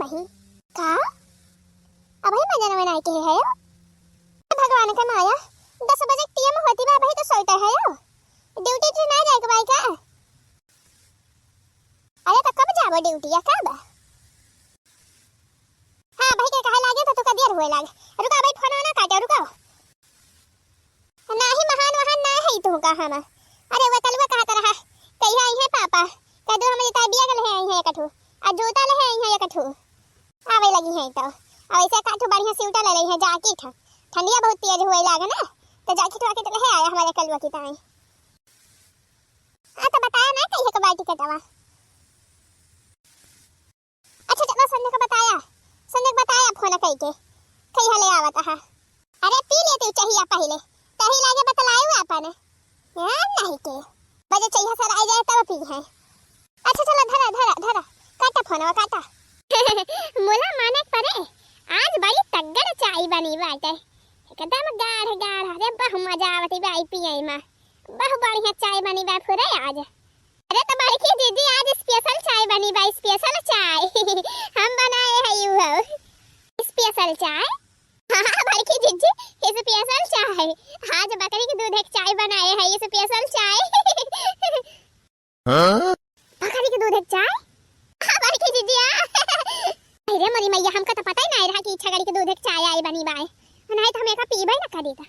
भाई का अब भाई मजा ना बनाए के है भगवान का माया 10 बजे टीएम होती बा भाई तो सोता है ड्यूटी से ना जाए के भाई का अरे तो कब जाबो ड्यूटी या कब हां भाई के कहे लागे तो तू का देर होए लागे रुका भाई फोन ना काटे रुको नाही महान ना है तू का हम अरे वो तलवा कहता रहा कहिया आई है पापा कदो हम इता बिया गल है आई है एकठू आ जूता ले है आई है एकठू आवे लगी है तो अब ऐसे काठू बढ़िया सिउटा ले रही है जाकी ठंडिया बहुत तेज होए लागे ना तो जाकी तो आके ले आया हमारे कलवा की ताई आ तो बताया ना कहिए के बाटी कटवा अच्छा चलो संजय बताया फोन कई के कहिया ले आवत है अरे पी लेते चाहिए पहले तही लागे बतलायो अपन यार नहीं के बजे चाहिए सर आ जाए तब पी है अच्छा चलो धरा काटा फोनवा काटा मोला माने परे आज बड़ी तगड़ चाय बनी बाटे एकदम गाढ़ रे बहु मजा आवती बाई पियई में बहु बढ़िया चाय बनी बा फुरे आज अरे तो बड़की दीदी आज स्पेशल चाय बनी बा स्पेशल चाय हम बनाए है यू स्पेशल चाय हां बड़की दीदी स्पेशल चाय आज बकरी के दूध एक चाय बनाए है स्पेशल चाय हां बकरी के दूध एक चाय हां बड़की दीदी अरे मोरी मैया हमका तो पता ही नहीं रहा कि छगड़ी के दूध एक चाय आई बनी बाय नहीं तो हम एक पीबे ना करी था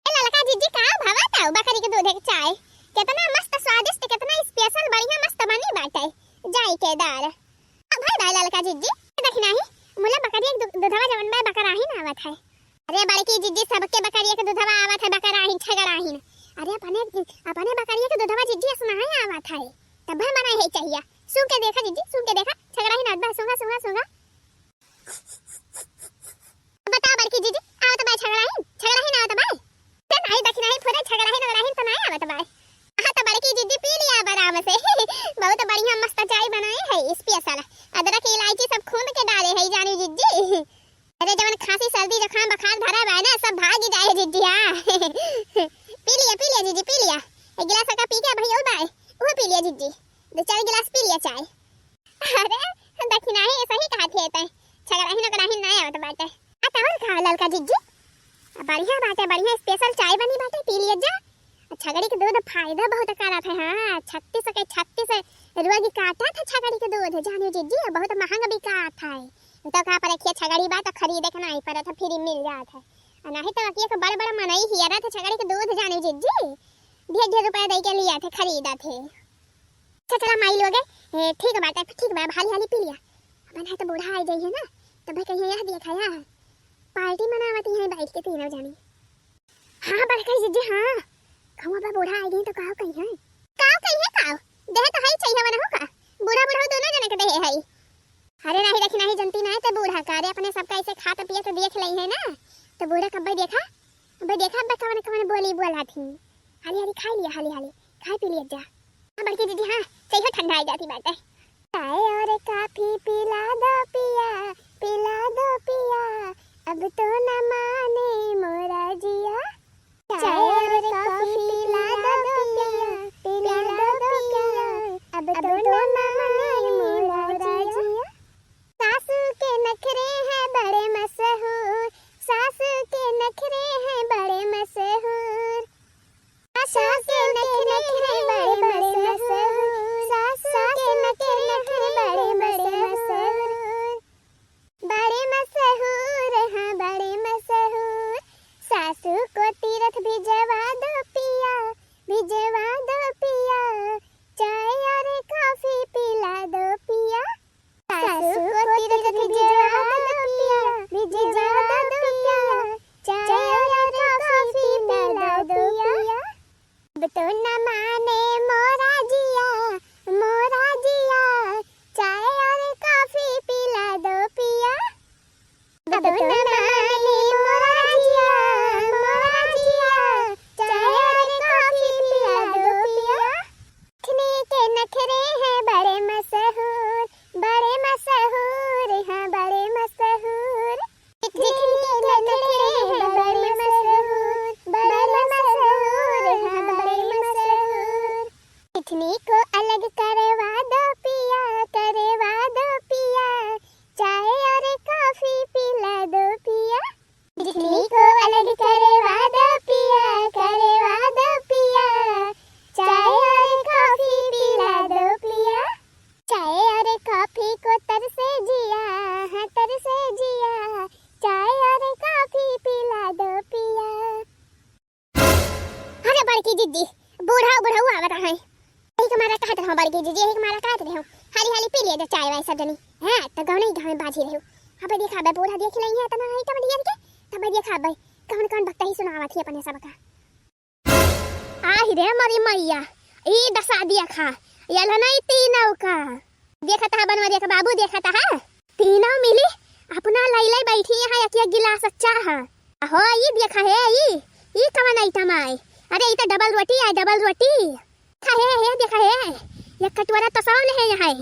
ए ललका जीजी का भावता बकरी के दूध एक चाय कितना मस्त स्वादिष्ट कितना स्पेशल बढ़िया मस्त बनी बाटे जाई के दार अब भाई ललका जीजी देखना ही मुला बकरी एक दूधवा जवन में बकराही ना आवत है अरे बड़की जीजी सबके बकरी के दूधवा आवत है बकराही छगड़ाही अरे अपने बकरी के दूधवा जीजी सुना है आवत है तब मना है चाहिए सुन के देखा जीजी सुन के देखा छगड़ाही ना बस सुंगा बता बड़की जीजी आवत बा छगड़ाही ना आवत बा ते नहीं देखना ही पूरे छगड़ाही ना रही तो नहीं आवत बा हां तो बड़की जीजी पी लिया आराम से बहुत बढ़िया मस्त चाय बनाए है स्पेशल अदरक इलायची सब खूब के डाले है जानी जीजी अरे जवन खांसी सर्दी जुकाम बुखार धरा बा ना सब भाग जाए जीजी हां पी लिया जीजी पी लिया एक गिलास का पी के भैया बाय वो पी लिया जीजी 2-4 गिलास पी लिया चाय अरे देखना ही ऐसा ही कहते हैं छगड़ाही ना कराही ना आवत बाटे आ और खा ललका जीजी बढ़िया बाटे बढ़िया स्पेशल चाय बनी बाटे पी लिया जा छगड़ी के दूध फायदा बहुत करत है हां 36 रुपए की काटा था छगड़ी के दूध जाने जीजी बहुत महंगा बिकात है तो का पर रखिए छगड़ी बात खरीदे के नहीं पड़त है फ्री मिल जात है नहीं तो बाकी के बड़ मनई हियरा था छगड़ी के दूध जाने जीजी 1.5 रुपए दे के लिया थे खरीदा थे चला माई लोगे ठीक बात है ठीक बा हाली पी लिया अपन है तो बूढ़ा आ जाइए ना तो भाई कहिए यह देखा यार पार्टी मनावती है बैठ के तीनों जानी हां बड़का जीजी हां खवा बा बूढ़ा आ गई तो काव कही है काव देह तो है चाहिए बना होगा बूढ़ा दोनों जने के देह है अरे नहीं देखना ही जनती नहीं तो बूढ़ा का रे अपने सब कैसे खाता पिए तो देख लई है ना तो बूढ़ा कब देखा अब कवन बोली बोला थी हाली खा लिया हाली खा पी लिया जा हां बड़की दीदी हां चाहिए ठंडा आ जाती बात है चाय और काफी पिला दो पिया अब तो न माने मोरा जिया चाय और काफी पिला दो पिया अब तो न माने मोरा जिया सासू के नखरे हैं बड़े मशहूर सासू के नखरे हैं बड़े मशहूर सासू के नखरे हैं बड़े मशहूर सासू के नखरे हैं बड़े मशहूर जीजी एक मारा काट रहे हो हाली हाली पी लिए चाय वाय सब जनी हां त गाने गांव में बाजी रहे हो अब देखा बे बोरा देख लई है तना आइटम दिया के तब देखा बे कौन कौन बकता ही सुनावा थी अपने सब का आही रे मरी मैया ई दसा दिया खा याला नहीं तीनों का देखा था बनवा देखा बाबू देखा था तीनों मिली अपना लाई लाई बैठी है एक गिलास अच्छा है हो ये देखा है ये कौन आइटम है अरे ये तो डबल रोटी है डबल रोटी खा है देखा है ये कटोरा तो सौ ले है यहाँ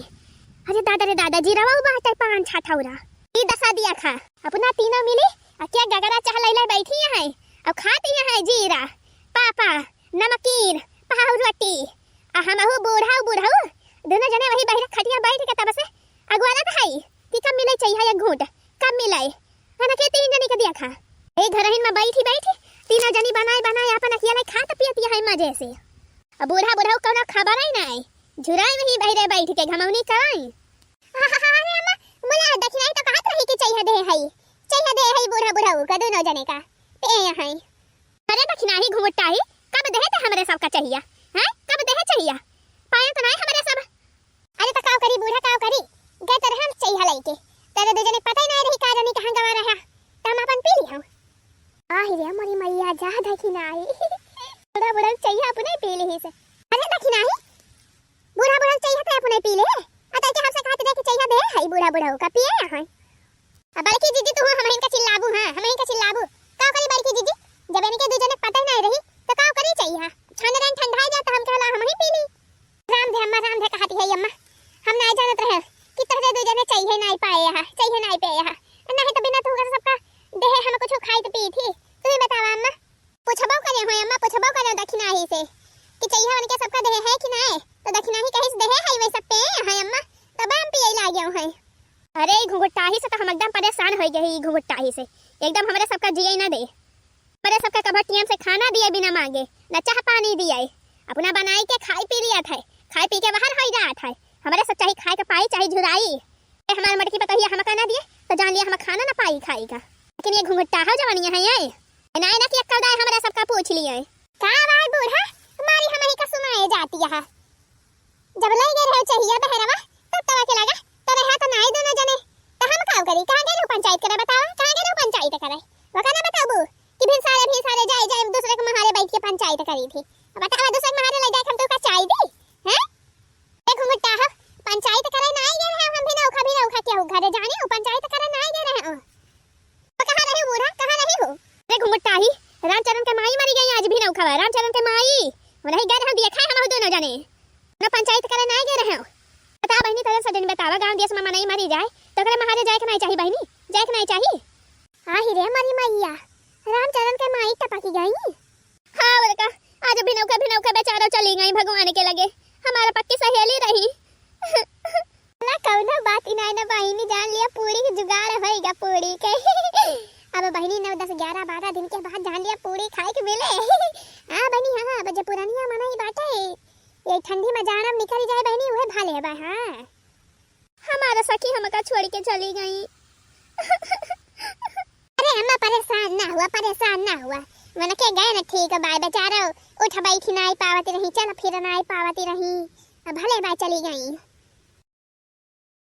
अरे दादा रे दादा जी रवा बात है पान छा ठौरा ये दसा दिया खा अपना तीनों मिली क्या गगरा चाह लाई लाई बैठी है अब खाती है जीरा पापा नमकीन पाव रोटी हमहु बूढ़ा दोनों जने वही बाहर खटिया बैठ के तब से अगवाना भाई कि कब मिले चाहिए एक घूंट कब मिले है ना के तीन जने के दिया खा ए घरहिन में बैठी तीनों जनी बनाए अपन अकेले खात पियत है मजे से अब बूढ़ा कोनो खबर ही नहीं झुराई में ही बहरे बैठ के घमौनी कराई अरे अम्मा मुला दक्षिणाई तो कहत रही कि चाहिए दे है बूढ़ा का दोनों जने का पे यहाँ अरे दक्षिणाई घुमटा ही कब दे तो हमरे सब का चाहिए हैं कब दे चाहिए पाया तो नहीं हमरे सब अरे तो काव करी बूढ़ा काव करी गए तो हम चाहिए लइके तेरे दो जने पता ही नहीं रही का जनी कहां गवा रहा त हम अपन पी ली हम आही रे मोरी मैया जा दक्षिणाई बूढ़ा चाहिए अपने पी ली से अरे दक्षिणाई बूढ़ा चाहिए तो अपने पी ले अतः के हमसे कहते दे कि चाहिए दे है बूढ़ा का पिए यहाँ अब बड़की जीजी तो हम इनका चिल्लाबू हां हम इनका चिल्लाबू काव करी बड़की जीजी जब इनके दो जने पता ही नहीं रही तो काव करी चाहिए ठंडा ठंडाई जाता हम कहला हम ही पी ली राम दे कहती है अम्मा हम नहीं जानत रहे कि तोरे दो जने चाहिए नहीं पाए यहाँ चाहिए नहीं पे यहाँ नहीं तो बिना तुहरा सबका देह हम कुछ खाई तो पी थी तू ही बतावा अम्मा पूछबो करे हो अम्मा पूछबो करे दक्षिणाही से कि चाहिए उनके सबका देह है कि नहीं तो दक्षिणाही कहिस देह है वैसे सब पे है अम्मा तब हम पिए लागे है अरे घुंघटाही से तो हम एकदम परेशान हो गए घुंघटाही से एकदम हमारे सबका जिए ना दे हमारे सबका कभी टीएम से खाना दिए बिना मांगे न चाह पानी दिए अपना बनाई के खाई पी लिया था खाई पी के बाहर हो जात है हमारे सब चाहे खाए का पाई चाहे झुराई हमारे मटकी पता ही हम का ना दिए तो जान लिया हम खाना ना पाई खाएगा लेकिन ये घुंघटाहा जवानियां है ये ना ना कि अक्कल दाई हमारे सबका पूछ लिए का भाई बूढ़ा हमारी हम ही का सुनाए जाती है जब ले गए रहो चाहिए बहरवा तब तवा के लगा तो रहा तो नहीं दोनों जने तो हम काव करी कहां गेलो पंचायत करे बताओ कहां गेलो पंचायत करे वकाना बताबू कि फिर सारे जाए दूसरे के महारे बैठ के पंचायत करी थी बतावा दूसरे के महारे ले जाए हम तो का चाय दी हैं एक घुमटा है पंचायत करे नहीं गए रहे हम भी नौखा क्या हो घरे जाने हो पंचायत करे नहीं गए रहे तो कहां रहे बूढ़ा कहां रहे हो रे घुमटा ही रामचरण के माई मरी गई आज भी नौखा रामचरण के माई नहीं गए हम देखा हम दोनों जने ना पंचायत करे नहीं गए रहे बता बहनी तरह सजन बतावा गांव देश में मनाई मरी जाए तो करे महारे जाए के नहीं चाहिए बहनी जाए के नहीं चाहिए आही रे मरी मैया रामचरण के माई टपकी गई हां बरका आज भी नौका बेचारा चली गई भगवान के लगे हमारा पक्की सहेली रही ना कौनो बात इनाई ना बहनी जान लिया पूरी की जुगाड़ होएगा पूरी के अब बहनी 9 10 11 12 दिन के बाद जान लिया पूरी खाए के मिले हां बहनी हां अब जब पुरानिया मनाई बाटे ये ठंडी में जाना निकल जाए बहनी उहे भाले बा हां हमारा सखी हमका छोड़ के चली गई अरे अम्मा परेशान ना हुआ मन के गए ना ठीक बाय बेचारा उठ बैठी नहीं पावती रही चल फिर नहीं पावती रही भले बाय चली गई